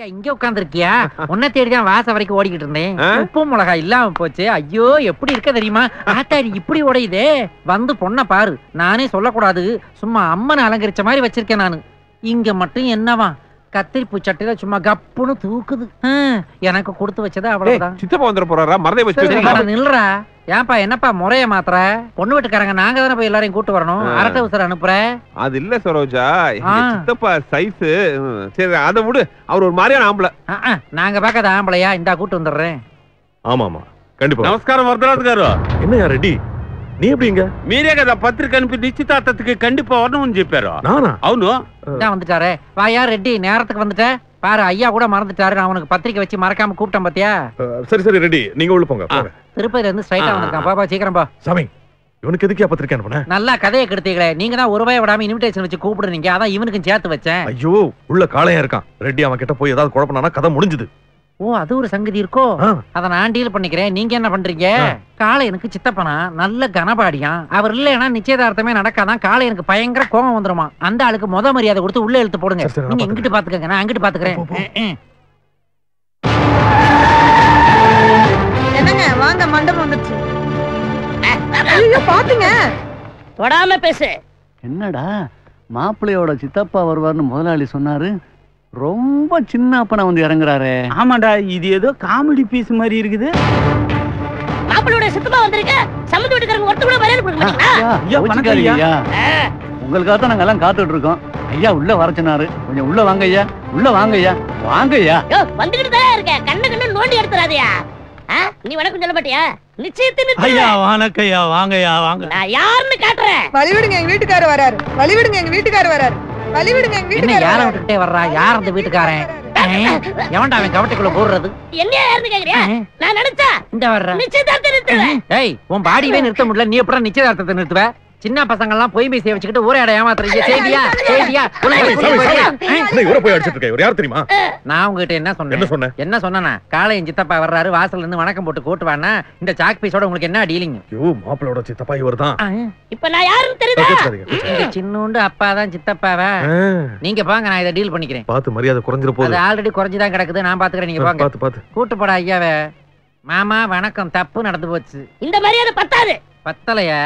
இங்க உட்கார்ந்திருக்கியா? உன்னை தேடிதான் வாச வரைக்கும் ஓடிக்கிட்டு இருந்தேன். உப்பு மிளகா இல்லாம போச்சு. ஐயோ எப்படி இருக்க தெரியுமா? ஆத்தாடி இப்படி உடையுதே. வந்து பொண்ணை பாரு. நானே சொல்லக்கூடாது, சும்மா அம்மனை அலங்கரிச்ச மாதிரி வச்சிருக்கேன் நானு. இங்க மட்டும் என்னவா கத்திரிப்பூ சட்டையில சும்மா கப்புன்னு தூக்குது. எனக்கு கொடுத்து வச்சது அவ்வளவுதான். சித்தப்பா வந்துட போறாரா? மறந்தே வச்சு நில்றா. ஏன்பா என்னப்பா முறைய மாத்திர? பொண்ணு வீட்டுக்காரங்க நாங்க தானே போய் எல்லாரையும் கூட்டு வரணும். அரட்டை உசர அனுப்புற? அது இல்ல சரோஜா, சித்தப்பா சைஸ். சரி அதை விடு, அவர் ஒரு மாதிரியான ஆம்பளை. நாங்க பாக்காத ஆம்பளையா? இந்தா கூட்டு வந்துடுறேன். ஆமா ஆமா கண்டிப்பா. நமஸ்காரம் வரதராஜ் గారు. என்னையா ரெடி? நீ எப்படிங்க? మీరే కదా పత్రిక అనిపి నిశ్చితార్థத்துக்கு கண்டிப்பா வரணும்னு చెప్పారు. நானா? అవును. இதான் வந்துட்டாரே. வாயா ரெட்டி, நேரத்துக்கு வந்துட்ட பாரு. ஐயா கூட மறந்துட்டாரு. நான் உனக்கு பத்திரிக்கை வச்சு மறக்காம கூப்பிட்டேன் பாத்தியா? சரி சரி ரெடி, நீங்க உள்ள போங்க. திருப்பதில இருந்து ஸ்ட்ரைட்டா வந்திருக்கான். பாப்பா சீக்கிரம் பா. சாமி இவனுக்கு எதுக்கு பத்திரிக்கை அனுப்புன? நல்லா கதையை கெடுத்தீங்களே. நீங்க தான் ஒரு ரூபாய் விடாம இன்விடேஷன் வச்சு கூப்பிடுறீங்க. அதான் இவனுக்கும் சேர்த்து வச்சேன். ஐயோ உள்ள காளையா இருக்கான். ரெட்டி அவன் கிட்ட போய் ஏதாவது குழப்பம்னா கதை முடிஞ்சது. ஓ அது ஒரு சங்கதி இருக்கோ? அத நான் டீல் பண்ணிக்கிறேன். நீங்க என்ன பண்றீங்க? காளை எனக்கு சித்தப்பனா, நல்ல கனபாடியா. அவர் இல்லைன்னா நிச்சயதார்த்தமே நடக்காதான். காளை எனக்கு பயங்கர கோபம் வந்துருமா. அந்த ஆளுக்கு முத மரியாதை கொடுத்து உள்ள இழுத்து போடுங்க. நீங்க இங்கிட்டு பாத்துக்கங்க, நான் அங்கிட்டு பாத்துக்கிறேன். என்னங்க வாங்க, மண்டபம் வந்துருச்சு. ஐயோ பாத்துங்க, தொடாம பேசு. என்னடா மாப்பிள்ளையோட சித்தப்பா வருவார்னு முதலாளி சொன்னாரு. ரொம்ப சின்ன அப்பனா வந்து இறங்குறாரு. ஆமாடா, இது ஏதோ காமெடி பீஸ் மாதிரி இருக்குது. மாப்பிள்ளையோட சித்தப்பா வந்திருக்க. சம்மந்தி வீட்டுக்காரங்க ஒருத்தர் கூட மரியாதை கொடுக்க மாட்டீங்களா? உங்களுக்காக தான் நாங்க எல்லாம் காத்துட்டு இருக்கோம். ஐயா உள்ள வர சொன்னாரு. கொஞ்சம் உள்ள வாங்க ஐயா, உள்ள வாங்க ஐயா, வாங்க ஐயா. வந்துகிட்டு தான் இருக்க. கண்ணு கண்ணு நோண்டி எடுத்துறாதயா. நீ வணக்கம் சொல்ல மாட்டியா? நிச்சயத்தின் ஐயா வணக்கம்யா, வாங்கய்யா வாங்க. நான் யாருன்னு காட்டுறேன். வழி விடுங்க, எங்க வீட்டுக்காரர் வராரு. வழி விடுங்க, எங்க வீட்டுக்காரர் வராரு. வழி விடுங்க, எங்க வீட்டுக்காரர். யார விட்டுட்டே வர்றா? யார் அந்த வீட்டுக்காரன்? எவன்டா அவன் கவட்டைக்குள்ள போடுறது? என்ன யாருன்னு கேக்குறியா? நான் நினைச்சா இந்த வர்ற நிச்சயதார்த்தம் நிறுத்துவேன். ஏய் உன் பாடியவே நிறுத்த முடியல, நீ எப்படா நிச்சயதார்த்தத்தை நிறுத்துவ? சின்ன பசங்க எல்லாம் பொய் பேசி வச்சுக்கிட்டு ஒரே இடம் ஏமாத்துறீங்க. செய்தியா செய்தியா? போய் அடிச்சிட்டு இருக்க யார் தெரியுமா? நான் உங்ககிட்ட என்ன சொன்னேன்? என்ன சொன்னா? காளையன் சித்தப்பா வர்றாரு, வாசல்ல இருந்து வணக்கம் போட்டு கூட்டுவானா. இந்த சாக் பீஸோட உங்களுக்கு என்ன டீலிங்? ஐயோ மாப்பிளோட சித்தப்பா இவர்தான். இப்ப நான் யாருன்னு தெரியுதா? சின்னூண்டு அப்பா தான் சித்தப்பாவா? நீங்க பாங்க, நான் இதை டீல் பண்ணிக்கிறேன். பாத்து மரியாதை குறைஞ்சிர போகுது. அது ஆல்ரெடி குறைஞ்சுதான் கிடக்குது. நான் பாத்துக்கிறேன், நீங்க பாங்க. பாத்து பாத்து கூட்டு போடா ஐயாவே. மாமா வணக்கம், தப்பு நடந்து போச்சு. இந்த மரியாதை பத்தாது. பத்தலையா?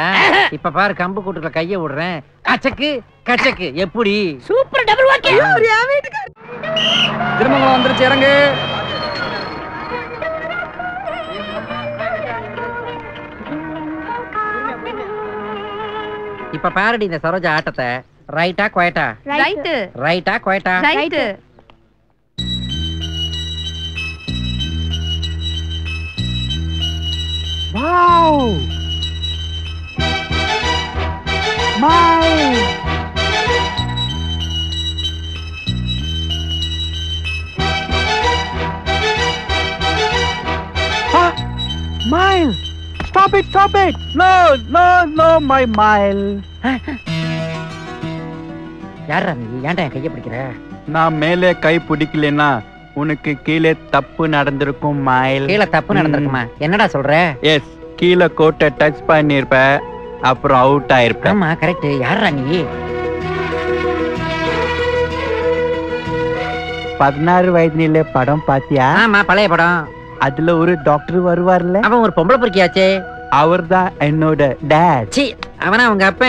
இப்ப பாரு, கம்பு கூட்டுக்குள்ள கைய விடுறேன். கச்சக்கு கச்சக்கு. எப்படி? Super double walking. திருமங்கலம் வந்துருச்சு, இறங்கு. இப்ப பாருடி இந்த சரோஜா ஆட்டத்தை. ரைட்டா குவைட்டா? ரைட். ரைட்டா குவைட்டா? Right. Wow Smile! Smile! Stop it! Stop it! No! No! No! My smile! யாரா நீ? ஏன்டா கையை பிடிக்கிற? நான் மேலே கை பிடிக்கலனா உனக்கு கீழே தப்பு நடந்திருக்கும். மைல் கீழே தப்பு நடந்திருக்குமா? என்னடா சொல்ற? எஸ், கீழே கோட்டை டச் பண்ணிருப்ப, அப்புறம் அவுட் ஆயிருப்ப. ஆமா கரெக்ட். யாரா நீ? 16 வயதுல படம் பாத்தியா? ஆமா பழைய படம். அதுல ஒரு டாக்டர் வருவார்ல, அவன் ஒரு பொம்பளை பொறுக்கியாச்சே. அவர்தான் என்னோட டாட். சி, அவனா உங்க அப்பா?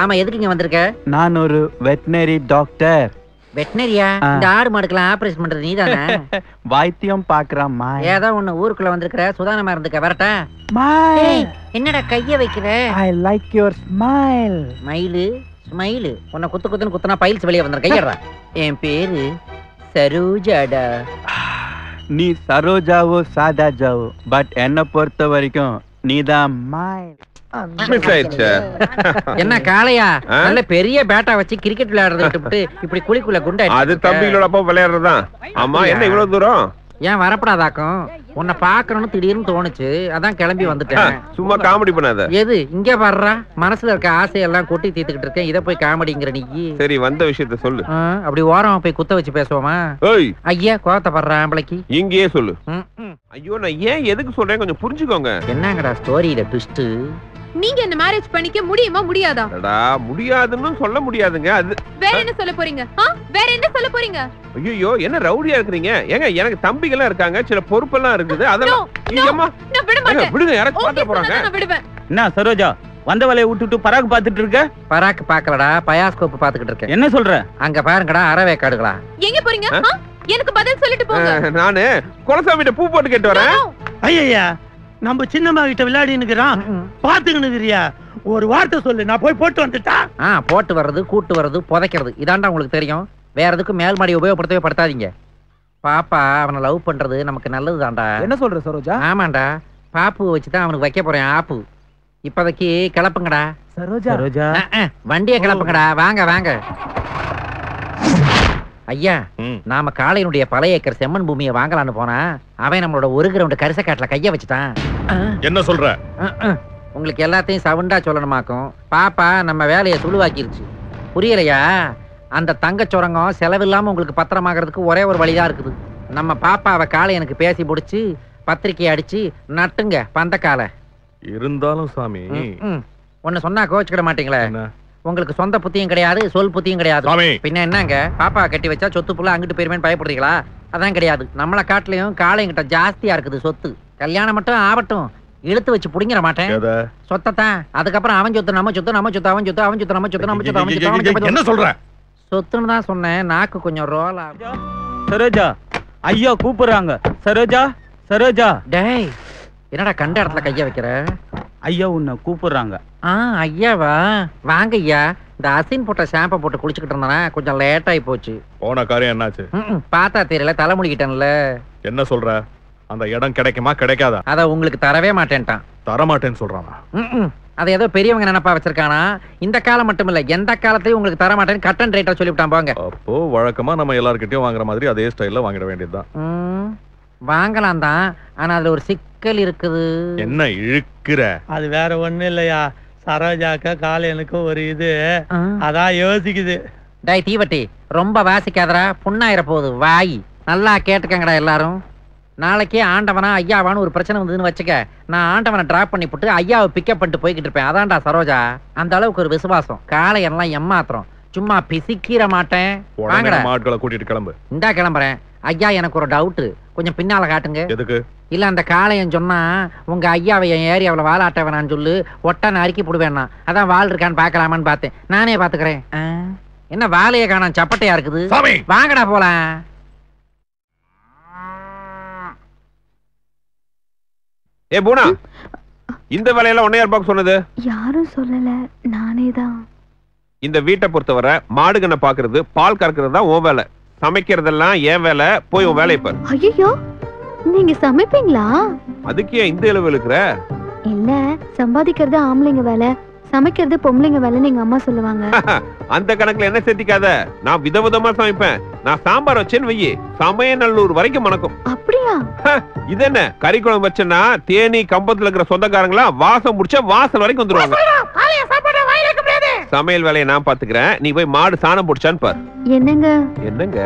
ஆமா, எதுக்கு இங்க வந்திருக்க? நான் ஒரு வெட்டனரி டாக்டர். வெட்டனரியா? இந்த ஆடு மாடுக்கெல்லாம் ஆபரேஷன் பண்றது நீதானே? வைத்தியம் பாக்குறமா? ஏதோ ஒண்ணு ஊருக்குள்ள வந்திருக்கிற, சுதானமா இருந்துக்க. வரட்டா? என்னடா கைய வைக்கிற? I like your smile. Smile smile. உன்னை குத்து குத்துன்னு குத்துனா பைல்ஸ் வெளியே வந்துரு. கையடா. என் பேரு சரோஜாடா. நீ சரோஜாவோ சாதாஜாவோ, பட் என்ன பொறுத்த வரைக்கும் நீதான் ஸ்மைல். என்ன காளையா? நல்ல பெரிய பேட்டா வச்சு கிரிக்கெட் விளையாடுறத விட்டுவிட்டு இப்படி குளிக்குள்ள குண்டா? அது தம்பிகளோட அப்பா விளையாடுறதுதான். ஆமா, என்ன இவ்வளவு தூரம்? ஏன் வரப்படாதாக்கும்? உன்னை பாக்கணும்னு திடீர்னு தோணுச்சு, அதான் கிளம்பி வந்துட்டேன். சும்மா காமெடி பண்ணாத. எது இங்க வர்றா? மனசுல இருக்க ஆசையெல்லாம் கொட்டி தீர்த்துக்கிட்டு இருக்கேன். இதை போய் காமெடிங்கிற நீ? சரி, வந்த விஷயத்த சொல்லு. அப்படி ஓரமா போய் குத்த வச்சு பேசுவோமா? ஐயா கோவத்தைப்படுற ஆம்பளைக்கு இங்கேயே சொல்லு. ஐயோ, நான் ஏன் எதுக்கு சொல்றேன் கொஞ்சம் புரிஞ்சுக்கோங்க. என்னங்கடா ஸ்டோரியில ட்விஸ்ட்? நீங்க என்ன மேரேஜ் பண்ணிக்க முடியுமா முடியாதா? முடியாதுன்னு சொல்ல முடியாதுங்க. அது வேற என்ன சொல்ல போறீங்க? வேற என்ன சொல்ல போறீங்க? ஐயோ என்ன ரவுடியா இருக்கீங்க? ஏங்க எனக்கு தம்பிகள்லாம் இருக்காங்க, சில பொறுப்பெல்லாம் இருக்குது. அதெல்லாம் நான் விட மாட்டேன். விடுங்க, யாராச்சும் பாத்து போறாங்க. நான் விடுவேன். என்ன சரோஜா வந்த வேலையை விட்டுட்டு பராக் பாத்துட்டு இருக்க? பராக்கு பாக்கலடா, பயாஸ்கோப் பாத்துக்கிட்டு இருக்கேன். என்ன சொல்ற? அங்க பாருங்கடா, அறவேக்காடுகளா. எங்க போறீங்க? எனக்கு பதில் சொல்லிட்டு போங்க. நானு குலசாமிட்ட பூ போட்டு கேட்டு வரேன். ஐயா நம்ம சின்னம்மா கிட்ட விளையாடினுக்குறான், பாத்துக்கினுக்கிறியா? ஒரு வார்த்தை சொல்லு, நான் போய் போட்டு வந்துட்டா. போட்டு வர்றது, கூட்டு வர்றது, புதைக்கிறது இதாண்டா உங்களுக்கு தெரியும். வேற எதுக்கும் மேல் மாடி உபயோகப்படுத்தவே படுத்தாதீங்க. பாப்பா அவனை லவ் பண்றது நமக்கு நல்லதுதான்டா. என்ன சொல்ற சரோஜா? ஆமாண்டா, பாப்பு வச்சுதான் அவனுக்கு வைக்க போறேன் ஆப்பு. இப்போதைக்கு கிளப்புங்கடா. சரோஜா வண்டியை கிளப்புங்கடா. வாங்க வாங்க ஐயா. நாம காளையனுடைய பழைய ஏக்கர் செம்மண் பூமியை வாங்கலான்னு போனா அவன் நம்மளோட ஒரு கிரவுண்ட் கரிச காட்டுல கைய வச்சுட்டான். என்ன சொல்ற? உங்களுக்கு எல்லாத்தையும் சவுண்டா சொல்லணுமாக்கும். பாப்பா நம்ம வேலையை சுழுவாக்கிருச்சு. புரியலையா? அந்த தங்க சுரங்கம் செலவில்லாம உங்களுக்கு பத்திரமாகிறதுக்கு ஒரே ஒரு வழிதான் இருக்குது. நம்ம பாப்பாவை காளையனுக்கு பேசி முடிச்சு பத்திரிக்கை அடிச்சு நட்டுங்க பந்தக்கால. இருந்தாலும் சாமி ஒன்னு சொன்னா கோச்சுக்கிட மாட்டீங்களே. உங்களுக்கு சொந்த புத்தியும் கிடையாது, சொல் புத்தியும் கிடையாது. பின்ன என்னங்க, பாப்பா கட்டி வச்சா சொத்து புள்ள அங்கிட்டு போயிருமேன்னு பயப்படுறீங்களா? அதான் கிடையாது. நம்மள காட்டிலையும் காளையங்கிட்ட ஜாஸ்தியா இருக்குது சொத்து. கல்யாணம் மட்டும் ஆகட்டும், இழுத்து வச்சு புடிங்கிற மாட்டேன் சொத்தத்தான். அதுக்கப்புறம் அவன் சொத்து நம்ம சொத்து, நம்ம சொத்து அவன் சொத்து, அவன் சொத்து நம்ம சொத்து, நம்ம சொத்து அவன் சொத்து, அவன் சொத்து. என்ன சொல்ற? சொத்துன்னு தான் சொன்னேன். நாக்கு கொஞ்சம் ரோல் ஆகும். சரோஜா ஐயா கூப்பிடுறாங்க. சரோஜா சரோஜா. டேய் என்னடா கண்ட இடத்துல கைய வைக்கிற? ஐயா உன்னை கூப்பிடுறாங்க. ஐயாவா? வாங்க ஐயா. இந்த அசின் போட்ட ஷாம்பை போட்டு குளிச்சுக்கிட்டு இருந்தானே, கொஞ்சம் லேட் ஆகி போச்சு. போன காரியம் என்னாச்சு? பார்த்தா தெரியல, தலைமுடிக்கிட்டேன்ல. என்ன சொல்ற? அந்த இடம் கிடைக்குமா கிடைக்காதா? அத உங்களுக்கு தரவே மாட்டேன்ட்டான். தரமாட்டேன்னு சொல்றானா? அது ஏதோ பெரியவங்க நினைப்பா வச்சிருக்கானா. இந்த காலம் மட்டும் இல்ல, எந்த காலத்தையும் உங்களுக்கு தர மாட்டேன்னு கட் அண்ட் ரைட்டா சொல்லிவிட்டான். போங்க. அப்போ வழக்கமா நம்ம எல்லார்கிட்டயும் வாங்குற மாதிரி அதே ஸ்டைல்ல வாங்கிட வேண்டியதுதான். வாங்கலாம் தான், ஆனா அதுல ஒரு சிக்கல் இருக்குது. என்ன இழுக்கிற? அது வேற ஒண்ணு இல்லையா, சரோஜாக்க காளையனுக்கும் ஒரு இது, அதான் யோசிக்குது. டேய் தீவட்டி, ரொம்ப வாசிக்காதரா, புண்ணாயிர போகுது வாய். நல்லா கேட்டுக்கங்கடா எல்லாரும். நாளைக்கே ஆண்டவனா ஐயாவான்னு ஒரு பிரச்சனை வந்ததுன்னு வச்சுக்க, நான் ஆண்டவனை டிராப் பண்ணி போட்டு ஐயாவை பிக்கப் பண்ணிட்டு போய்கிட்டு இருப்பேன். அதான்டா சரோஜா. அந்த அளவுக்கு ஒரு விசுவாசம். காளையெல்லாம் எம்மாத்திரம், சும்மா பிசிக்கிற மாட்டேன். வாங்கடா, மாட்களை கூட்டிட்டு கிளம்பு. இந்தா கிளம்புறேன். ஐயா எனக்கு ஒரு டவுட், கொஞ்சம் பின்னால காட்டுங்க. எதுக்கு? இல்ல அந்த காளையன் சொன்னா உங்க ஐயாவை என் ஏரியாவில் வாலாட்ட வேணான்னு சொல்லு, ஒட்டான அறுக்கி போடுவேன்னா, அதான் வால் இருக்கான்னு பாக்கலாமான்னு பார்த்தேன். நானே பாத்துக்கிறேன். என்ன வாழைய காணாம், சப்பட்டையா இருக்குது. வாங்கடா போலாம். ஏ பூனா, இந்த வேலையெல்லாம் ஒன்னே யார் பார்க்க சொன்னது? யாரும் சொல்லல, நானே தான். இந்த வீட்டை பொறுத்தவரை மாடுகனை பாக்குறது, பால் கறக்கிறது தான் உன் வேலை. சமைக்கிறதெல்லாம் ஏன் வேலை. போய் உன் வேலையை பாரு. ஐயோ, நீங்க சமைப்பீங்களா? அதுக்கே இந்த அளவு இருக்கிற? இல்ல, சம்பாதிக்கிறது ஆம்பளைங்க வேலை, சமைக்கிறது பொம்பளைங்க வேலைன்னு எங்க அம்மா சொல்லுவாங்க. அந்த கணக்குல என்ன சேர்த்திக்காத. நான் விதவிதமா சமைப்பேன். நான் சாம்பார் வச்சேன்னு வையி, சமயநல்லூர் வரைக்கும் மணக்கும். அப்படியா? இது என்ன கறி குழம்பு வச்சேன்னா தேனி கம்பத்துல இருக்கிற சொந்தக்காரங்களா வாசம் முடிச்சா வாசல் வரைக்கும் வந்துருவாங்க. சமையல் வேலையை நான் பாத்துக்கிறேன், நீ போய் மாடு சாணம் போடுச்சான்னு பாரு. என்னங்க என்னங்க,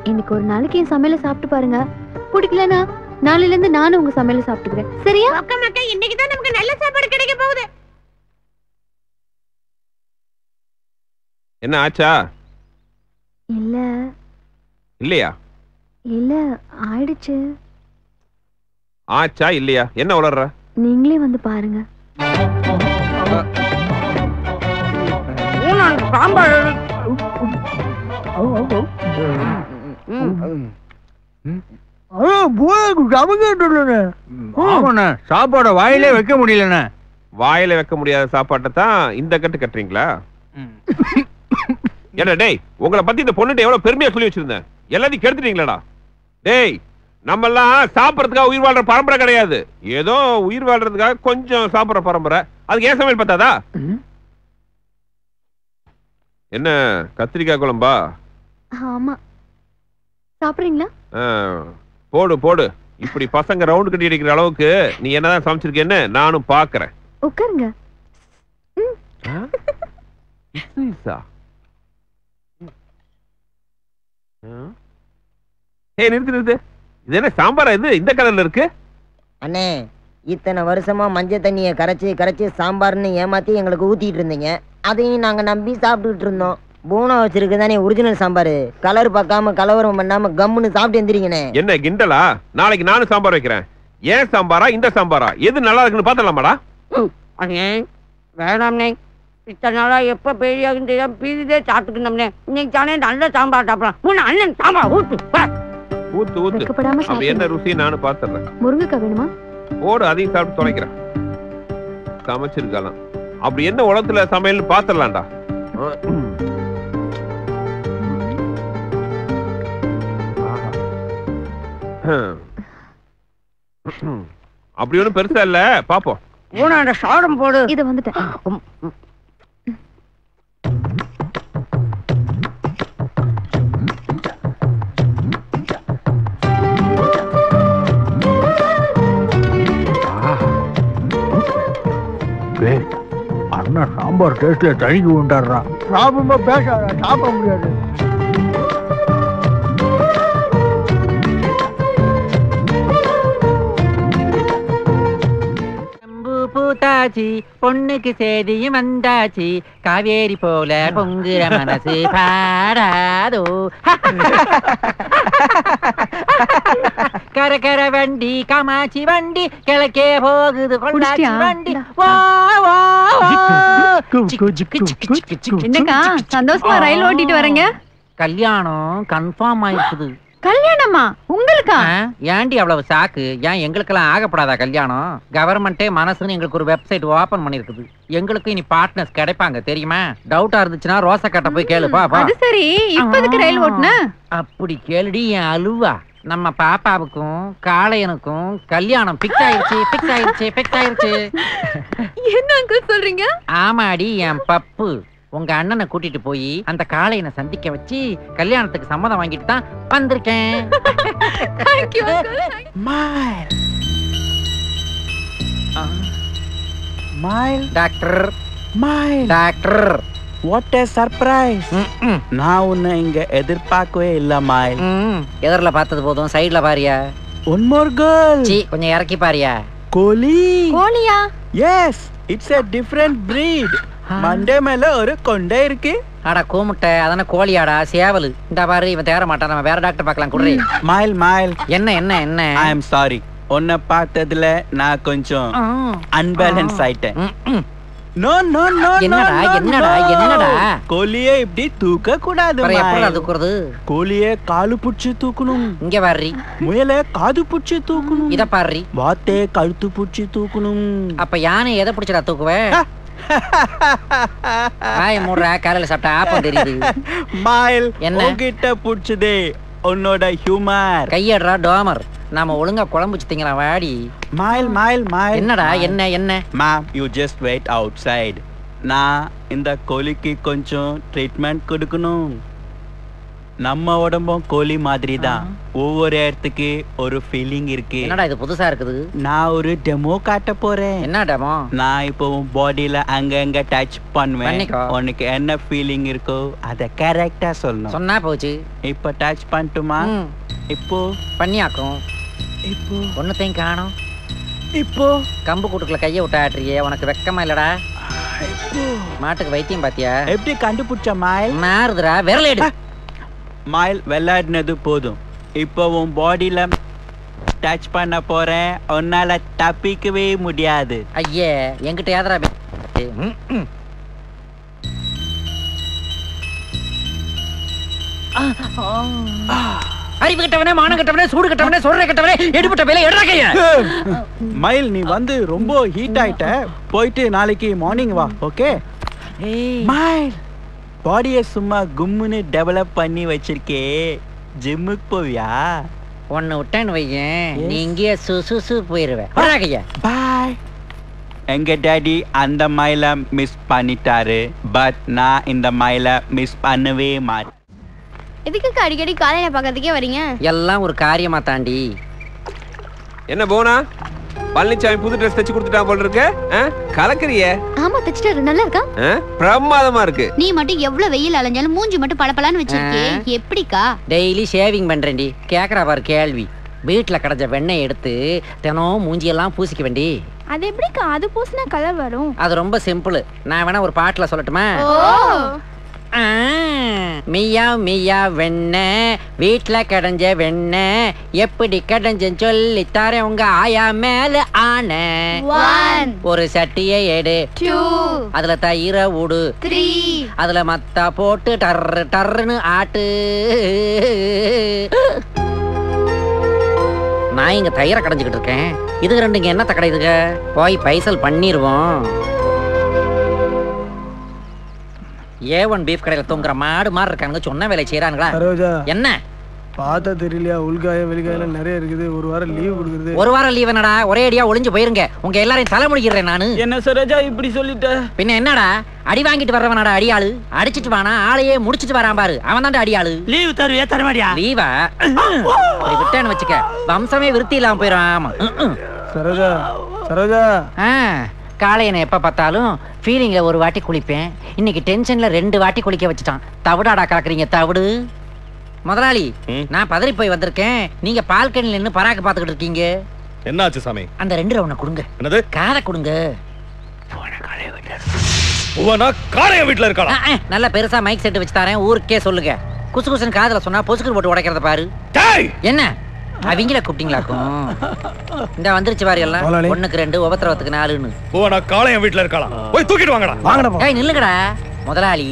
இன்னைக்கு ஒரு நாளைக்கு என் சமையல சாப்பிட்டு பாருங்க. பிடிக்கலனா நாளையில இருந்து நானும் உங்க சமையல சாப்பிட்டுக்கிறேன். சரியா? இன்னைக்கு தான் நமக்கு நல்ல சாப்பாடு கிடைக்க போகுது. என்ன ஆச்சா? இல்ல இல்லையா? இல்ல, ஆயிடுச்சு. ஆச்சா இல்லையா? என்ன உளறற? நீங்களே வந்து பாருங்க. சாப்பாட வாயிலே வைக்க முடியலண்ணே. வாயில வைக்க முடியாத சாப்பாட்டை தான் இந்த கட்டு கட்டுறீங்களா? ஏடா டேய், உங்களை பத்தி இந்த பொண்ணுட்ட எவ்வளவு பெருமையா சொல்லி வச்சிருந்தேன், எல்லாத்தையும் கெடுத்துட்டீங்களா? டேய், நம்ம எல்லாம் சாப்பிடறதுக்காக உயிர் வாழ்ற பரம்பரை கிடையாது. ஏதோ உயிர் வாழ்றதுக்காக கொஞ்சம் சாப்பிடுற பரம்பரை. அதுக்கு ஏன் சமையல் பார்த்தாதா? என்ன கத்திரிக்காய் குழம்பா? ஆமா, சாப்பிடுறீங்களா? போடு போடு. இப்படி பசங்க ரவுண்ட் கட்டி அடிக்கிற அளவுக்கு நீ என்னதான் சமைச்சிருக்கேன்னு நானும் பாக்குறேன். உட்காருங்க. நிறுத்து நிறுத்து. இது என்ன சாம்பாரா? இது இந்த கலர்ல இருக்கு. அண்ணே, இத்தனை வருஷமா மஞ்சள் தண்ணியை கரைச்சி சாம்பார்னு ஏமாத்தி எங்களுக்கு ஊத்திட்டு இருந்தீங்க. அதையும் நாங்க நம்பி சாப்பிட்டுட்டு இருந்தோம். பூனா வச்சிருக்குதானே ஒரிஜினல் சாம்பார். கலர் பார்க்காம கலவரம் பண்ணாம கம்முன்னு சாப்பிட்டு எந்திரிங்கண்ணே. என்ன கிண்டலா? நாளைக்கு நானும் சாம்பார் வைக்கிறேன். ஏன் சாம்பாரா இந்த சாம்பாரா எது நல்லா இருக்குன்னு பாத்தலாமாடா? வேணாம்னே, இத்தனை நாளா எப்ப பெரியாகுன்னு தெரியாம பீதிதே சாப்பிட்டுக்கணும்னே. இன்னைக்கு தானே நல்ல சாம்பார் சாப்பிடலாம். அண்ணன் சாம்பார் ஊத்து ஊத்து ஊத்து. அப்ப என்ன ருசி நானும் பாத்துறேன். முருங்கைக்காய் வேணுமா? ஓடு, அதையும் சாப்பிட்டு தொலைக்கிறேன். சமைச்சிருக்கலாம். அப்படி என்ன உலகத்துல சமையல் பாத்துடலாம்டா. அப்படி ஒண்ணும் பெருசா இல்ல, பாப்போம். சாதம் போடு. இத வந்துட்டேன். அண்ணா சாம்பார் டேஸ்ட்ல தழுகி உண்டாடுறான். சாப்பிடுமா பேசாத, சாப்பிட முடியாது. பூத்தாச்சி பொண்ணுக்கு சேதியும் வந்தாச்சு. காவேரி போல பொங்குற மனசு பாடாதோ. கர வண்டி காமாட்சி வண்டி கிழக்கே போகுது கொண்டாச்சி வண்டி. என்னக்கா சந்தோஷமா ரயில் ஓட்டிட்டு வரீங்க? கல்யாணம் கன்ஃபார்ம் ஆயிடுச்சு. கல்யாணமா உங்களுக்கா? ஏண்டி அவ்வளவு சாக்கு? ஏன் எங்களுக்கெல்லாம் ஆகப்படாதா கல்யாணம்? கவர்மெண்டே மனசுன்னு எங்களுக்கு ஒரு வெப்சைட் ஓபன் பண்ணிருக்குது. எங்களுக்கு இனி பார்ட்னர்ஸ் கிடைப்பாங்க தெரியுமா? டவுட்டா இருந்துச்சுன்னா ரோசக்கட்ட போய் கேளுப்பா. அது சரி, இப்போதைக்கு ரயில் ஓட்டுன? அப்படி கேளுடி என் அலுவா. நம்ம பாப்பாவுக்கும் காளையனுக்கும் கல்யாணம் பிக்ஸ் ஆயிருச்சு. என்ன அங்கிள் சொல்றீங்க? ஆமாடி என் பப்பு. உங்க அண்ணனை கூட்டிட்டு போய் அந்த காளையனை சந்திக்க வச்சு கல்யாணத்துக்கு சம்மதம் வாங்கிட்டு தான் வந்திருக்கேன். Doctor what a surprise. நான் உன்னை இங்க எதிர்பார்க்கவே இல்ல மாயில். எதிரில பார்த்தது போதும், சைடுல பாரியா. One more girl. கொஞ்சம் இறக்கி பாரியா. கோழியா? Yes, it's a different breed. மண்டே மேல ஒரு கொண்டை இருக்கு. அட கூமுட்டை, அதான கோழியாடா சேவலு. இந்த பாரு, இவன் தேர மாட்டான். நம்ம வேற டாக்டர் பார்க்கலாம். குடுறி மாயில். என்ன ஐ அம் சாரி. உன்னை பார்த்ததுல நான் கொஞ்சம் அன்பேலன்ஸ் ஆயிட்டேன். No no no. என்னடா கோழியே இப்படி தூக்க கூடாது. எப்படிடா தூக்குறது? கோழியே காலு புடிச்சு தூக்கணும். இங்க பாரு. முயலை காது புடிச்சு தூக்கணும். இத பாரு. வாத்தே கழுத்து புடிச்சு தூக்கணும். அப்ப யானை எதை புடிச்சடா தூக்குவே? மூடுறா, காலையில சாப்பிட்டா ஆப்பம் தெரியுது. மாயில் உன்கிட்ட புடிச்சதே உன்னோட ஹியூமர். கையடுறா டோமர். நாம ஒழுங்கா குழம்பு திங்களா வாடி. மாயில். என்னடா என்ன? Ma'am, you just wait outside. நான் இந்த கோழிக்கு கொஞ்சம் ட்ரீட்மெண்ட் கொடுக்கணும். நம்ம உடம்பும் கோழி மாதிரி தான். ஒவ்வொரு இடத்துக்கு ஒரு ஃபீலிங் இருக்கு. என்னடா இது புதுசா இருக்குது? நான் ஒரு டெமோ காட்ட போறேன். என்ன டெமோ? நான் இப்போ பாடியில அங்க டச் பண்ணுவேன். உனக்கு என்ன ஃபீலிங் இருக்கோ அத கரெக்டா சொல்லணும். சொன்னா போச்சு. இப்போ டச் பண்ணட்டுமா? இப்போ பண்ணியாக்கும். இப்போ ஒன்னத்தையும் காணோம். இப்போ கம்பு கூட்டுக்குள்ள கைய விட்டு ஆட்டுறியே, உனக்கு வெக்கமா இல்லடா? மாட்டுக்கு வைத்தியம் பாத்தியா? எப்படி கண்டுபிடிச்ச மாயில்? மாறுதுடா, விரல் எடு. மாயில் விளையாடினது போதும். இப்போ உன் பாடியில டச் பண்ண போறேன். உன்னால தப்பிக்கவே முடியாது. ஐயே, என்கிட்ட யாதரா அறிவு கட்டவனே, மான கட்டவனே, சூடு கட்டவனே, சொல்ற கட்டவனே, எடுபட்ட வேலை எடுறா கைய. மயில், நீ வந்து ரொம்ப ஹீட் ஆயிட்ட. போயிட்டு நாளைக்கு மார்னிங் வா. ஓகே மயில்? பாடியை சும்மா கும்முன்னு டெவலப் பண்ணி வச்சிருக்கே, ஜிம்முக்கு போவியா? ஒன்னு விட்டேன்னு வையேன், நீ இங்கேயே சுசு போயிருவேன். பாய். எங்க டாடி அந்த மயில மிஸ் பண்ணிட்டாரு. பட் நான் இந்த மயில மிஸ் பண்ணவே மாட்டேன். எதுக்கு அடிக்கடி காலையில பக்கத்துக்கே வரீங்க? எல்லாம் ஒரு காரியமா தாண்டி. என்ன போனா பழனிசாமி புது ட்ரெஸ் தச்சு கொடுத்துட்டா போல இருக்கு. கலக்கறியே? ஆமா, தச்சிட்டாரு. நல்லா இருக்கா? பிரமாதமா இருக்கு. நீ மட்டும் எவ்வளவு வெயில் அலைஞ்சாலும் மூஞ்சி மட்டும் பளபளன்னு வச்சிருக்கே, எப்படிக்கா? டெய்லி ஷேவிங் பண்றேன்டி. கேக்குறா பாரு கேள்வி. வீட்டுல கடைஞ்ச வெண்ணெய் எடுத்து தினம் மூஞ்சியெல்லாம் பூசிக்க வேண்டி. அது எப்படிக்கா அது பூசினா கலர் வரும்? அது ரொம்ப சிம்பிள். நான் வேணா ஒரு பாட்டுல சொல்லட்டுமா? மியா மியா வெண்ணெய் வீட்டுல கடைஞ்ச வெண்ணெய் எப்படி கடைஞ்சன்னு சொல்லி தரேன் உங்க ஆயா மேல ஆன. ஒரு சட்டியை எடு, அதுல தயிரை விடு, அதுல மத்தா போட்டு டர்ரு டர்ருன்னு ஆட்டு. நான் இங்க தயிரை கடைஞ்சுக்கிட்டு இருக்கேன், இதுக்கு ரெண்டு இங்க என்னத்த கடையுதுங்க? போய் பைசல் பண்ணிருவோம். A1 பீஃப் கடையில தூங்குற மாடு மாதிரி இருக்காங்க, சொன்ன வேலை செய்யறாங்களா? என்ன பார்த்தா தெரியலையா? உள்காய வெளிகாயில நிறைய இருக்குது. ஒரு வாரம் லீவ் கொடுக்குறது. ஒரு வாரம் லீவ் என்னடா? ஒரே அடியா ஒளிஞ்சு போயிருங்க. உங்க எல்லாரையும் தலை முடிக்கிறேன் நானு. என்ன சரோஜா இப்படி சொல்லிட்ட? பின்ன என்னடா அடி வாங்கிட்டு வர்றவனடா அடியாளு? அடிச்சிட்டு வானா ஆளையே முடிச்சிட்டு வரான் பாரு, அவன் தான்டா அடியாளு. லீவ் தருவியா தரமாடியா? லீவா விட்டேன்னு வச்சுக்க, வம்சமே விருத்தி இல்லாம போயிடும். ஆமா சரோஜா சரோஜா. காலையின எப்ப பார்த்தாலும் ஃபீலிங்ல ஒரு வாட்டி குளிப்பேன், இன்னைக்கு டென்ஷன்ல 2 வாட்டி குளிக்க வச்சுட்டான். தவிடாடா கலக்குறீங்க தவிடு. முதலாளி நான் பதறி போய் வந்திருக்கேன், நீங்க பால்கனில நின்னு பராக்க பாத்துக்கிட்டு இருக்கீங்க. என்னாச்சு சாமி? அந்த 2 ரவுண்ட கொடுங்க. என்னது? காதை கொடுங்க. காளைய வீட்டுல இருக்காளா? நல்ல பெருசா மைக் செட் வச்சு தரேன், ஊருக்கே சொல்லுங்க. குசு குசுன்னு காதுல சொன்னா பொசுக்கு போட்டு உடைக்கிறத பாரு. என்ன அவங்கள கூப்பிட்டீங்களாக்கும்? இந்த வந்துருச்சு பாரு எல்லாம். 1க்கு 2 உபத்திரவத்துக்கு 4ன்னு. காளைய வீட்டுல இருக்காளா? போய் தூக்கிட்டு வாங்கடா. வாங்கடா. நில்லுங்கடா. முதலாளி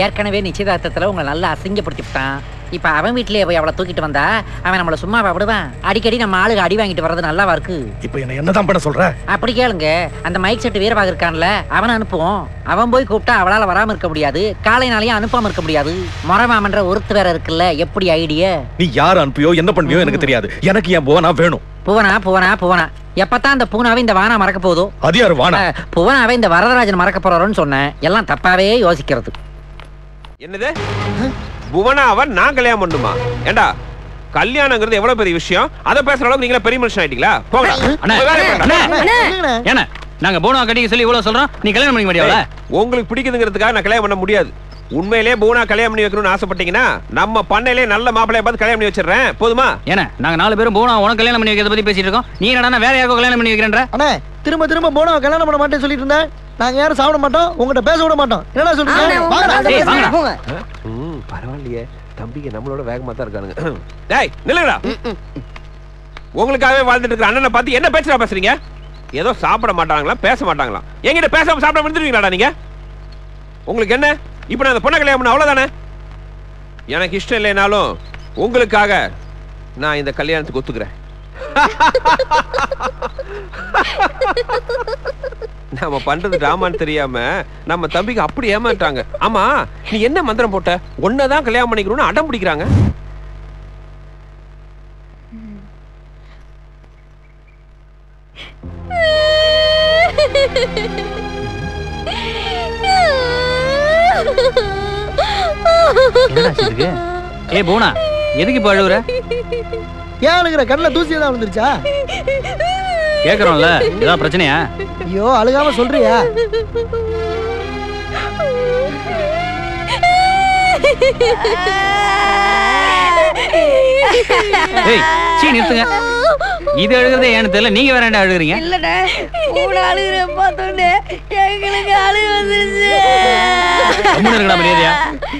ஏற்கனவே நிச்சயதார்த்தத்துல உங்களை நல்லா அசிங்கப்படுத்தி விட்டான். இப்ப அவன் வீட்லயே போய் அவளை தூக்கிட்டு வந்தா அவன் நம்மள சும்மா விடுவான்? அடிக்கடி நம்ம ஆளுக அடி வாங்கிட்டு வர்றது நல்லாவா இருக்கு? இப்ப என்னதான் பண்ண சொல்ற? அப்படி கேளுங்க. அந்த மைக் செட் வீரபாக இருக்கான்ல, அவனை அனுப்புவோம். அவன் போய் கூப்பிட்டா அவளால வராம இருக்க முடியாது, காலையினாலையும் அனுப்பாம இருக்க முடியாது. மொரமாமன்ற ஒருத்து வேற இருக்குல்ல, எப்படி ஐடியா? நீ யார் அனுப்பியோ என்ன பண்ணியோ எனக்கு தெரியாது. எனக்கு என் புவனா வேணும். புவனா புவனா புவனா. எப்பத்தான் இந்த பூனாவை இந்த வானா மறக்க போதோ? அது யாரு வானா? புவனாவை இந்த வரதராஜன் மறக்க போறாரோன்னு சொன்னேன். எல்லாம் தப்பாவே யோசிக்கிறது. என்னது புவனாவை நான் கல்யாணம் பண்ணுமா? ஏண்டா கல்யாணங்கிறது எவ்வளவு பெரிய விஷயம், அதை பேசுற அளவுக்கு நீங்களே பெரிய மனுஷன் ஆயிட்டீங்களா? போங்கடா. என்ன நாங்க புவனா கட்டிக்க சொல்லி இவ்வளவு சொல்றோம், நீ கல்யாணம் பண்ணிக்க முடியாதா? உங்களுக்கு பிடிக்குதுங்கிறதுக்காக நான் கல்யாணம் பண்ண முடியாது. உண்மையிலே புவனா கல்யாணம் பண்ணி வைக்கணும்னு ஆசைப்பட்டீங்கன்னா நம்ம பண்ணையிலே நல்ல மாப்பிளைய பார்த்து கல்யாணம் பண்ணி வச்சிடுறேன், போதுமா? ஏன்னா நாங்க 4 பேரும் புவனா உனக்கு கல்யாணம் பண்ணி வைக்கிறத பத்தி பேசிட்டு இருக்கோம், நீ என்னடா வேற யாருக்கோ கல்யாணம் பண்ணி வைக்கிறேன்ற? அண்ணே திரும்ப திரும்ப புவனாவை கல்யாணம் பண்ண மாட்டேன்னு சொல்லிட்டு இருந்தேன். நாங்க யாரும் சாப்பிட மாட்டோம், உங்ககிட்ட பேச விட மாட்டோம். என்னடா சொல்றீங்க? பரவாயில்லையே, தம்பிங்க நம்மளோட வேகமா தான் இருக்கானுங்க. டேய் நில்லுடா. உங்களுக்காகவே வாழ்ந்துட்டு இருக்கிற அண்ணனை பார்த்து என்ன பேச்சுடா பேசுறீங்க? ஏதோ சாப்பிட மாட்டாங்களா பேச மாட்டாங்களா? என்கிட்ட பேசாம சாப்பிட வந்துருவீங்களாடா நீங்க? உங்களுக்கு என்ன இப்ப நான் அந்த பொண்ணை கல்யாணம் பண்ண அவ்வளவுதானே? எனக்கு இஷ்டம் இல்லைனாலும் உங்களுக்காக நான் இந்த கல்யாணத்துக்கு ஒத்துக்கிறேன். நம்ம பண்றது டிராமான்னு தெரியாம நம்ம தம்பிக்கு அப்படி ஏமாட்டாங்க. ஆமா நீ என்ன மந்திரம் போட்ட? ஒன்னதான் கல்யாணம் பண்ணிக்கணும்னு அடம் பிடிக்கிறாங்க. ஏ புவனா எதுக்கு இப்ப அழுகுற? ஏன் அழுகுற? கண்ணுல தூசி ஏதாவது விழுந்துருச்சா? கேக்குறோம்ல, ஏதாவது பிரச்சனையா? ஐயோ அழுகாம சொல்றியா? ஏய் சீ நிறுத்துங்க. இது அழுகிறதே ஏன்னு தெரியல, நீங்க வேற என்ன அழுகுறீங்க? இல்லடா கூட அழுகுற பார்த்தோன்னே எங்களுக்கு அழுகு வந்துருச்சு. கம்முன்னு இருக்கடா மரியாதையா.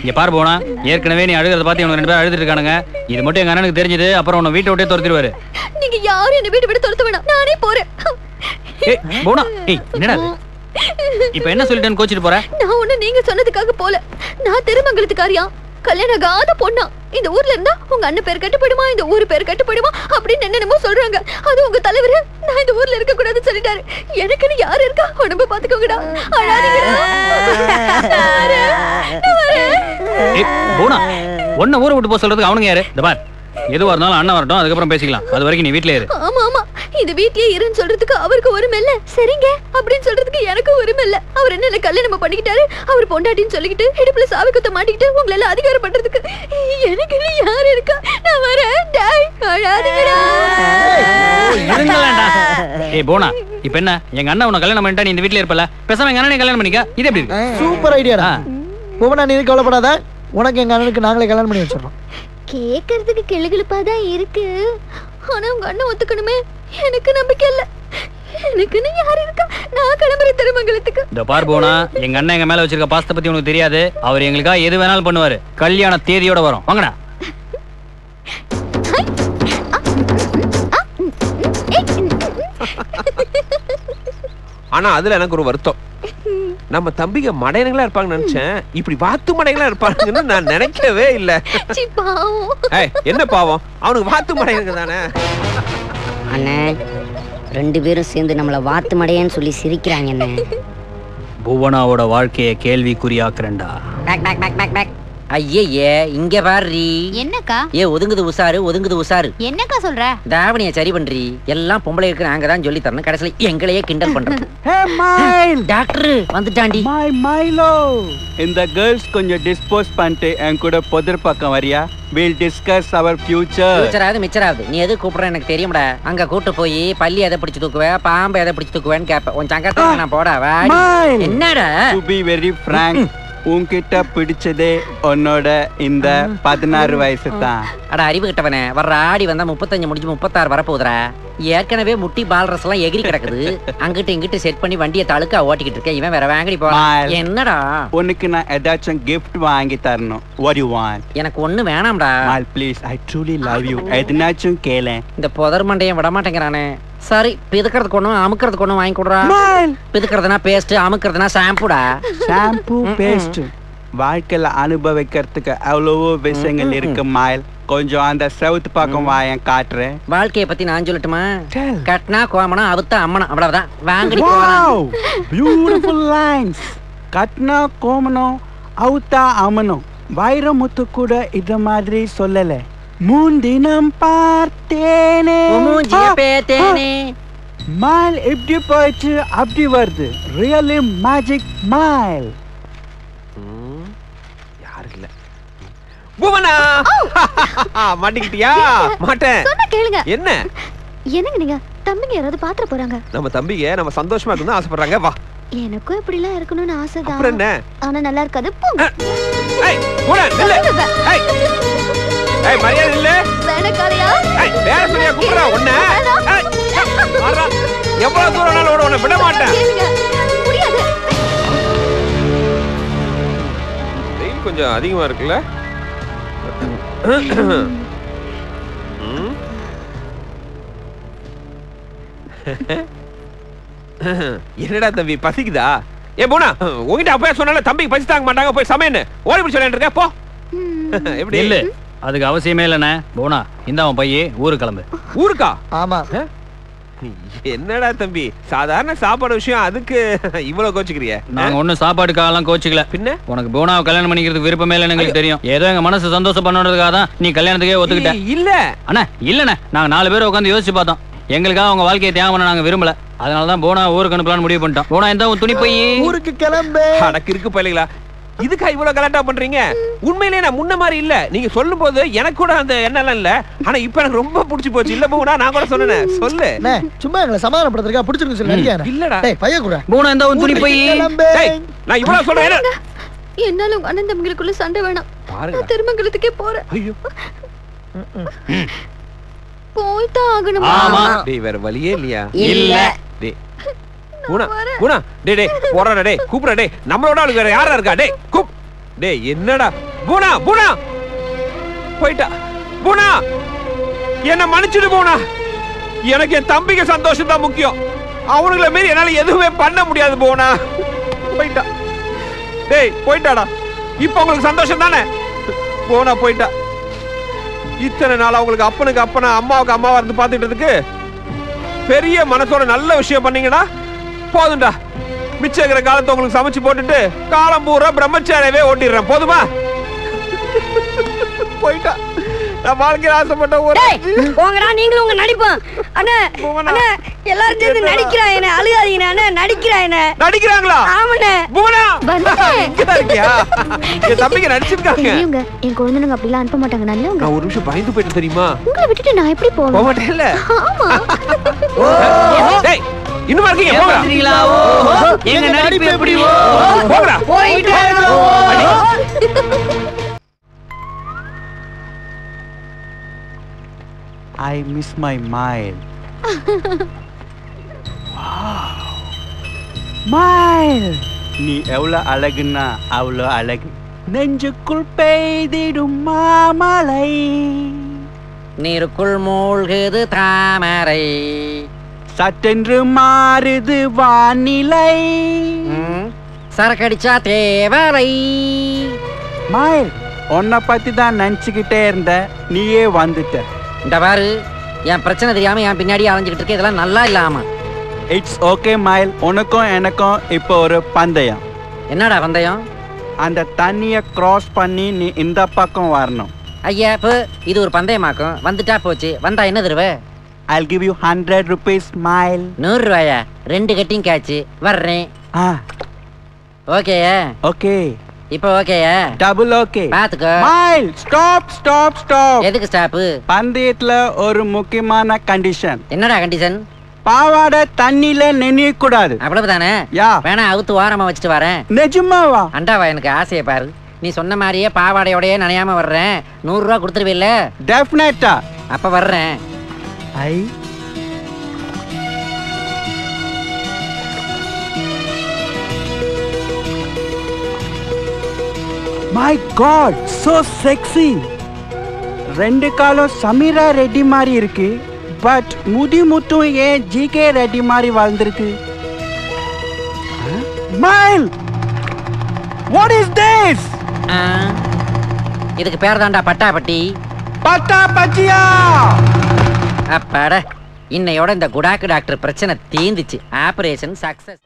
இங்க பாரு போனா, ஏற்கனவே நீ அழுகிறத பார்த்து இவங்க 2 பேரும் அழுதுட்டு இருக்கானுங்க. இது மட்டும் எங்க அண்ணனுக்கு தெரிஞ்சது, அப்புறம் உன்னை வீட்டை விட்டே துரத்திடுவாரு. நீங்க யாரும் என்ன வீட்டை விட்டு துரத்த வேணாம், நானே போறேன். ஏய் போனா, ஏய் என்னடா இப்ப என்ன சொல்லிட்டேன்னு கோச்சிட்டு போற? நான் ஒண்ணு நீங்க சொன்னதுக்காக போல. நான் திருமங்கலத்துக்காரியா, கல்யாணம் ஆகாத பொண்ணா. இந்த ஊர்ல இருந்தா உங்க அண்ணன் பேர் கட்டுப்படுமா, இந்த ஊரு பேர் கட்டுப்படுமா அப்படின்னு என்னென்னமோ சொல்றாங்க. அது உங்க தலைவர் நான் இந்த ஊர்ல இருக்க கூடாதுன்னு சொல்லிட்டாரு. எனக்குன்னு யாரு இருக்கா? உடம்பு பாத்துக்கோங்கடா. அழாதீங்கடா. ஏய் போனா, ஒன்ன ஊரை விட்டு போக சொல்றதுக்கு அவனுங்க யாரு? இந்த பார், எதுவா இருந்தாலும் அண்ணன் வரட்டும், அதுக்கப்புறம் பேசிக்கலாம். அது வரைக்கும் நீ வீட்லயே இரு. ஆமா ஆமா, இந்த வீட்லயே இருன்னு சொல்றதுக்கு அவருக்கு உரிமை இல்ல, சரிங்க அப்படின்னு சொல்றதுக்கு எனக்கு உரிமை இல்ல. அவர் என்ன கல்யாணம் பண்ணிக்கிட்டாரு, அவர் பொண்டாட்டின்னு சொல்லிக்கிட்டு இடுப்புல சாவி குத்த மாட்டிக்கிட்டு உங்களை எல்லாம் அதிகாரம் பண்றதுக்கு எனக்கு யாரு இருக்கா? நான் வரேன். டேய் அழாதீங்கடா. இருங்களாண்டா. ஏய் போனா, இப்ப என்ன எங்க அண்ணன் உன்னை கல்யாணம் பண்ணிட்டா நீ இந்த வீட்லயே இருப்பல, பேசாம எங்க அண்ணனை கல்யாணம் பண்ணிக்க. இது எப்படி இருக்கு? சூப்பர் ஐடியாடா. புவனா நீ கவலைப்படாத, உனக்கு எங்க அண்ணனுக்கு நாங்களே கல்யாணம் பண்ணி வச்சிடறோம். கேக்குறதுக்கு கிளுகிளுப்பா தான் இருக்கு, ஆனா உங்க அண்ணன் ஒத்துக்கணுமே, எனக்கு நம்பிக்கை இல்ல. எனக்குன்னு யார் இருக்கா? நான் கிளம்புறேன் திருமங்கலத்துக்கு. இந்த பார் போனா, எங்க அண்ணன் எங்க மேல வச்சிருக்க பாசத்தை பத்தி உனக்கு தெரியாது. அவர் எங்களுக்காக எது வேணாலும் பண்ணுவாரு. கல்யாண தேதியோட வரும். வாங்கடா. ஆனா அதுல எனக்கு ஒரு வருத்தம். நம்ம தம்பிங்க மடையனுங்களா இருப்பாங்கன்னு நினைச்சேன். இப்படி வாத்து மடையங்களா இருப்பாங்கன்னு நான் நினைக்கவே இல்ல. என்ன பாவம், அவனுக்கு வாத்து மடையனுங்க தானே. அண்ணே, 2 பேரும் சேர்ந்து நம்மள வாத்து மடையன்னு சொல்லி சிரிக்கிறாங்க. என்ன புவனாவோட வாழ்க்கையை கேள்விக்குறியாக்குறேன்டா. ஐயே இங்க பாரு. என்னக்கா? ஒதுங்குது உசாரு. என்னக்கா சொல்ற? தாவணியை சரி பண்றி. எல்லாம் பொம்பளை இருக்கு, நாங்க தான் சொல்லி தரணும். கடைசில எங்களையே கிண்டல் பண்றது. டாக்டர் வந்துட்டாண்டி. மைலோ, இந்த கேர்ள்ஸ் கொஞ்சம் டிஸ்போஸ் பண்ணிட்டு என் கூட புதர் பக்கம் வரியா? We'll discuss our future. ஃபியூச்சராவது மிச்சராவது நீ எது கூப்பிடுற எனக்கு தெரியும்டா. அங்க கூட்டு போய் பள்ளி எதை பிடிச்சு தூக்குவே, பாம்பு எதை பிடிச்சு தூக்குவேன்னு கேப்ப. உன் சங்கத்தை நான் போடா. என்னடா? To be very frank, உன்கிட்ட பிடிச்சதே உன்னோட இந்த 16 வயசு தான். அட அறிவு கிட்டவனே, வர்ற ஆடி வந்தா 35 முடிஞ்சு 36 வரப்போகுதுரா. ஏற்கனவே முட்டி பால்ரஸ் எல்லாம் எகிரி கிடக்குது. அங்கிட்டு இங்கிட்டு செட் பண்ணி வண்டியை தழுக்க ஓட்டிக்கிட்டு இருக்கேன். இவன் வேற வாங்கடி போறான். என்னடா? உனக்கு நான் ஏதாச்சும் கிஃப்ட் வாங்கி தரணும். What you want? எனக்கு ஒண்ணு வேணாம்டா. Please, I truly love you. எதுனாச்சும் கேளேன். இந்த புதர் மண்டையும் விட மாட்டேங்கிறானே. சரி, பிதுக்கிறதுக்கு ஒண்ணும் அமுக்கிறதுக்கு ஒண்ணும் வாங்கி கொடுறா. பிதுக்கிறதுனா பேஸ்ட், அமுக்கிறதுனா ஷாம்புடா. ஷாம்பு பேஸ்ட் வாழ்க்கையில அனுபவிக்கிறதுக்கு அவ்வளவோ விஷயங்கள் இருக்கு மாயில். கொஞ்சம் அந்த சவுத் பக்கம் வாயன் காட்டுறேன். வாழ்க்கையை பத்தி நான் சொல்லட்டுமா? கட்னா கோமனா அவுத்தா அம்மனா, அவ்வளவுதான். வாங்கடி போலாம். Beautiful lines. கட்னா கோமனம் அவுத்தா அம்மனும். வைரமுத்து கூட இத மாதிரி சொல்லல. முன்தினம் பார்த்தேனே மாயில் இப்படி போயிட்டு அப்படி வருது. ரியலி மேஜிக் மாயில். யாரு இல்ல புவனா மாட்டிக்கிட்டியா? மாட்டேன். சொன்னா கேளுங்க. என்ன என்னங்க நீங்க தம்பிங்க யாராவது பாத்திர போறாங்க? நம்ம தம்பிங்க நம்ம சந்தோஷமா இருக்கணும் ஆசைப்படுறாங்க. வா. எனக்கும் இப்படி எல்லாம் இருக்கணும்னு ஆசைதான். அப்புறம் என்ன? ஆனா நல்லா இருக்காது. போங்க. ஏய் போடா நில்லு. ஏய் ஏய் மரியாதை இல்ல. வேணா காலையா? ஏய் வேற சொல்லியா குப்புறா உன்ன. ஏய் வாடா. எவ்வளவு தூரம்னாலும் ஓட உன்னை விட மாட்டேன். முடியாது. வெயில் கொஞ்சம் அதிகமா இருக்குல்ல? என்னடா தம்பி பசிக்குதா? ஏ போனா உங்ககிட்ட அப்பவே சொன்னால தம்பிக்கு பசி தாங்க மாட்டாங்க. போய் சமையன்னு ஓடி போய் சொல்லிட்டு இருக்க. போ. எப்படி இல்ல, அதுக்கு அவசியமே இல்லண்ணே. போனா இந்த அவன் பையே ஊருக்கு கிளம்பு. ஊருக்கா? ஆமா. என்னடா தம்பி சாதாரண சாப்பாடு விஷயம் அதுக்கு இவ்வளவு கோச்சுக்கிறிய? நாங்க ஒண்ணும் சாப்பாடுக்காகலாம் கோச்சுக்கல. பின்ன உனக்கு போனாவை கல்யாணம் பண்ணிக்கிறதுக்கு விருப்பமே இல்லைன்னு எங்களுக்கு தெரியும். ஏதோ எங்க மனசு சந்தோஷம் பண்ணணுன்றதுக்காக தான் நீ கல்யாணத்துக்கே ஒத்துக்கிட்ட. இல்ல அண்ணா இல்லண்ணே, நாங்க 4 பேர் உட்காந்து யோசிச்சு பார்த்தோம். எங்களுக்காக அவங்க வாழ்க்கையை தியாகம் பண்ண நாங்க விரும்பல. அதனாலதான் போனா ஊருக்கு அனுப்பலான்னு முடிவு பண்ணிட்டோம். போனா இந்த துணி போய் ஊருக்கு கிளம்பு. அடக்கு இருக்கு பையங்களா, இதுக்கா இவ்வளவு கலாட்டா பண்றீங்க? உண்மையிலேயே நான் முன்ன மாதிரி இல்ல. நீங்க சொல்லும் போது எனக்கு கூட அந்த எண்ணெல்லாம் இல்ல. ஆனா இப்ப எனக்கு ரொம்ப பிடிச்சு போச்சு. இல்ல போனா நான் கூட சொன்னேன். சொல்லு. சும்மா எங்களை சமாதானப்படுத்துறதுக்கா பிடிச்சிருக்கு சொல்லு. நினைக்கிறேன். இல்லடா. டேய் பைய கூட. போனா இந்த துணி போய் டேய் நான் இவ்வளவு சொல்றேன். என்னால உங்க அண்ணன் தம்பிகளுக்குள்ள சண்டை வேணாம். நான் திருமங்கலத்துக்கே போறேன். ஐயோ போய்தான் ஆகணுமா? ஆமா. டேய் வேற வழியே இல்லையா? இல்ல. டேய் குணா குணா டேய் டேய் போறடா. டேய் கூப்பிடுடா. டேய் நம்மளோட ஆளு வேற யாரா இருக்கா? டேய் கூப். டேய் என்னடா பூனா பூனா போய்டா. பூனா என்ன மன்னிச்சிடு பூனா. எனக்கு என் தம்பிக்கு சந்தோஷம் தான் முக்கியம். அவனுங்களை மீறி என்னால எதுவுமே பண்ண முடியாது பூனா. போய்டா. டேய் போய்டாடா. இப்போ உங்களுக்கு சந்தோஷம் தானே? பூனா போய்டா. இத்தனை நாள் அவங்களுக்கு அப்பனுக்கு அப்பனா அம்மாவுக்கு அம்மாவா இருந்து பாத்துக்கிட்டதுக்கு பெரிய மனசோட நல்ல விஷயம் பண்ணீங்கடா. போதும்டா. மிச்சம் இருக்கிற காலத்தை உங்களுக்கு சமைச்சு போட்டுட்டு காலம் பூரா பிரம்மச்சாரியவே ஓட்டிடுறேன். போதுமா? போயிட்டா. நான் வாழ்க்கையில் ஆசைப்பட்ட ஒரு போங்கடா நீங்களும் உங்க நடிப்போம். அண்ணா அண்ணா எல்லாரும் சேர்ந்து நடிக்கிறாங்க. அழுகாதீங்க அண்ணா. நடிக்கிறாங்க. நடிக்கிறாங்களா? ஆமாண்ணே. பூனா இங்கதான் இருக்கியா? என் தம்பிக்கு நடிச்சிருக்காங்க. என் குழந்தைங்க அப்படிலாம் அனுப்ப மாட்டாங்க. நல்லவங்க. நான் ஒரு நிமிஷம் பயந்து போயிட்டு தெரியுமா? உங்களை விட்டுட்டு நான் எப்படி போவேன்? போக மாட்டேன்ல. ஆமா. டேய் இன்னும் இருக்கீங்க போங்கடா. எங்க நடிப்பு எப்படி போங்கடா. I miss my mile. Mile, நீ எவ்வளோ அழகுன்னா அவ்வளோ அழகு. நெஞ்சுக்குள் பெய்திடும் மாமலை, நீருக்குள் மூழ்குது தாமரை, சட்டென்று மாறுது வானிலை, சரக்கடிச்சா தேவரை. மைல், உன்னை பத்தி தான் நினச்சிக்கிட்டே இருந்த, நீயே வந்துட்ட. இந்த பாரு, என் பிரச்சனை தெரியாம என் பின்னாடி அலைஞ்சுக்கிட்டு இருக்க, இதெல்லாம் நல்லா இல்லாம. இட்ஸ் ஓகே மைல், உனக்கும் எனக்கும் இப்போ ஒரு பந்தயம். என்னடா பந்தயம்? அந்த தண்ணியை கிராஸ் பண்ணி நீ இந்த பக்கம் வரணும். ஐயா, இப்போ இது ஒரு பந்தயமாக்கும். வந்துட்டா போச்சு, வந்தா என்ன தருவே? I'll give you 100 rupees mile. 100 ரூபாயா? 2 கட்டிங் கேட்ச். வர்றேன். ஓகேயா? ஓகே. இப்போ ஓகேயா? Double okay. பாத்துக்கோ. மைல், ஸ்டாப் ஸ்டாப் ஸ்டாப். எதுக்கு ஸ்டாப்? பந்தயத்துல ஒரு முக்கியமான கண்டிஷன். என்னடா கண்டிஷன்? பாவாடை தண்ணியில நெனைய கூடாது. அவ்வளவுதானே? யா. வேணா அவுத்து ஓரமா வச்சுட்டு வரேன். நிஜமாவா? அண்டாவா, எனக்கு ஆசையை பாரு. நீ சொன்ன மாதிரியே பாவாடையோடயே நனையாம வர்றேன். 100 ரூபா கொடுத்துருவில்ல? டெஃபினட்டா. அப்ப வர்றேன். ஐ, மை காட், சோ செக்ஸி. 2 காலம் சமீரா ரெட்டி மாதிரி இருக்கு, பட் முடி முட்டும் ஏன் ஜிகே ரெட்டி மாதிரி வாழ்ந்திருக்கு? மைல், வாட் இஸ் திஸ்? இதுக்கு பேர் தாண்டா பட்டாப்பட்டி. பட்டா பச்சியா? அப்பாட, இன்னையோட இந்த குடாக்கு டாக்டர் பிரச்சனை தீந்துச்சு. Operation success.